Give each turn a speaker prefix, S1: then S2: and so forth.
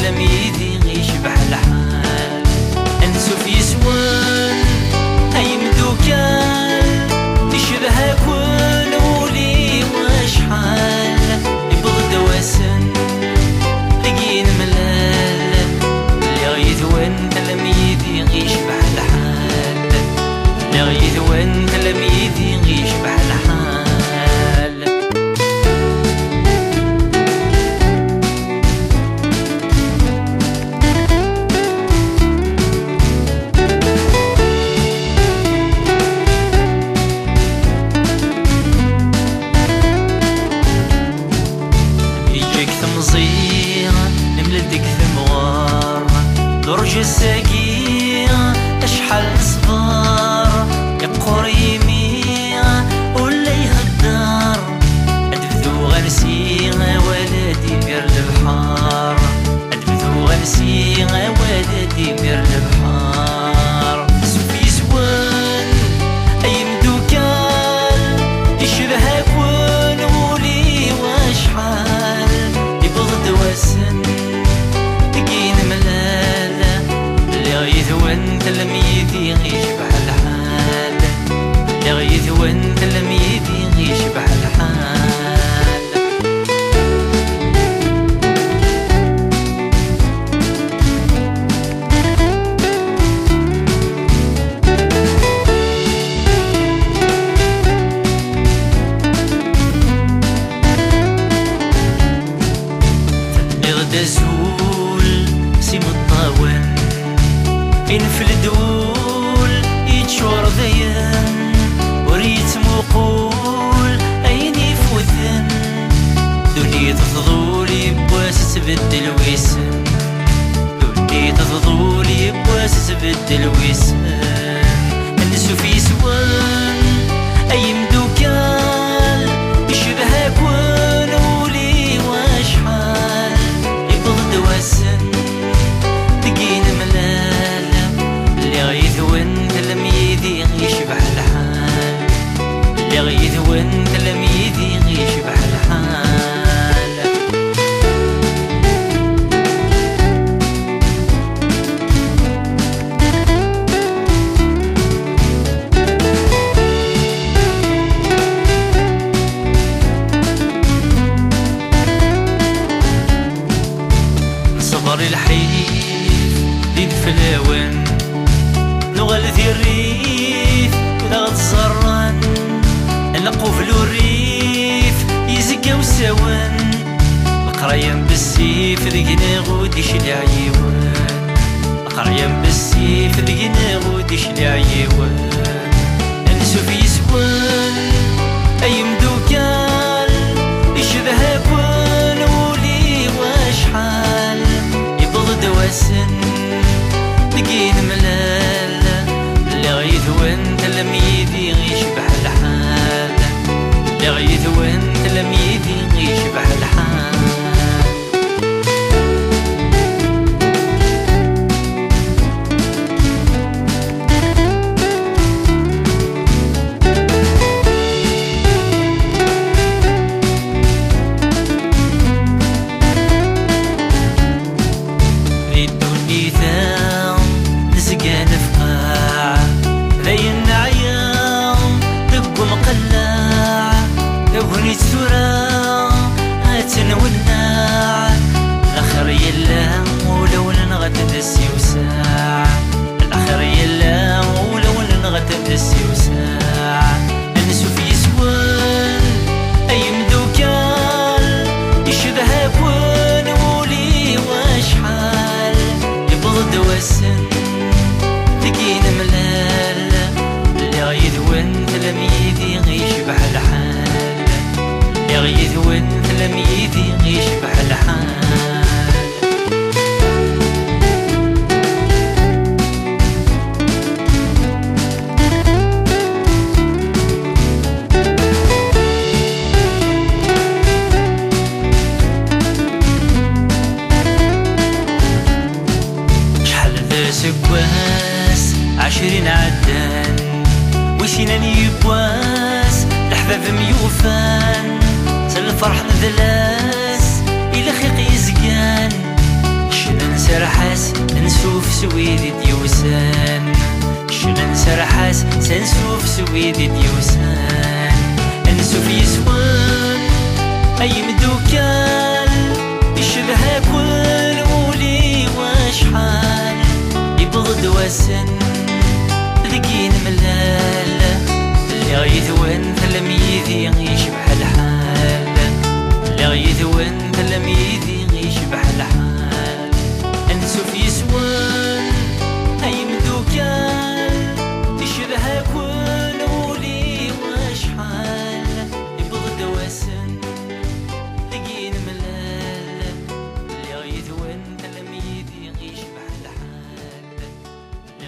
S1: تلاميذي يشبح الحال. انسو في سوان هاي مدوكان تشبه كل ولي وشحال يبغد وسن لقين ملال اللي غيثوان تلاميذي يشبح الحال. اللي غيثوان تلاميذي يشبح الحال. نملدك ثموار درج الساقية أشحال صبار يبقر يميع ولا يهدر أدبثو غنسي ولادي بير البحار. أدبثو غنسي ولادي بير البحار. سوفي سوان أي مدوكال يشبه كون ولي وشحال وسن تقين ملالة اللي غيثوان تلاميذي يشبح الحال. اللي غيثوان تلاميذي يشبح الحال. دزول سيم الطاون إن في الدول يتشور ذيان وريت مقول أيني فوثن دوني تفضولي بواس تبدل ويسن. دوني تفضولي بواس تبدل ويسن. النسو في سوان أي مدوكال يشبه كون ولي وشحال وسن تقين ملالة اللي غيثوان تلاميذي يشبح الحال. اللي غيثوان تلاميذي يشبح الحال. صبر الحيف دين فلاوان نغلثي الريف ولا تزران نلقو في الريف يزقا وسوان القرايم بالسيف ذقنا غوديش العيوان. القرايم بالسيف ذقنا غوديش العيوان. انسو في سوان اي مدوكال يشبه كون ولي وشحال يبغد وسن تقين ملالة اللي غيثوان تلاميذي يشبح الحال. اللي غيثوان تلاميذي يشبح الحال. نسقى نفقاع ذي النعيام دق مقلاع اغنية ثرى هاتن والناع الاخر يلا ولو نغت دسي وساع. الاخر يلا ولو نغت دسي وساع. انسو في سوان اي مدوكال يشبه كون ولي وشحال يبغد وسن تقين ملالة اللي غيثوان تلاميذي يشبح الحال. اللي غيثوان تلاميذي يشبح الحال. شحال ذا سكواس 20 عدان وسنان يبواس الحباب ميوفان الفرح نذلاس إلى خيق يزقان سنسوف سويدي ديوسان شنن سرحاس سنسوف سويدي ديوسان انسوف يسوان اي مدوكال يشبه كل ولي واشحال يبغض وسن ذكين ملال اللي غيثوان ثلم يذي يشبح الحال اللي غيثوان ثلم يذي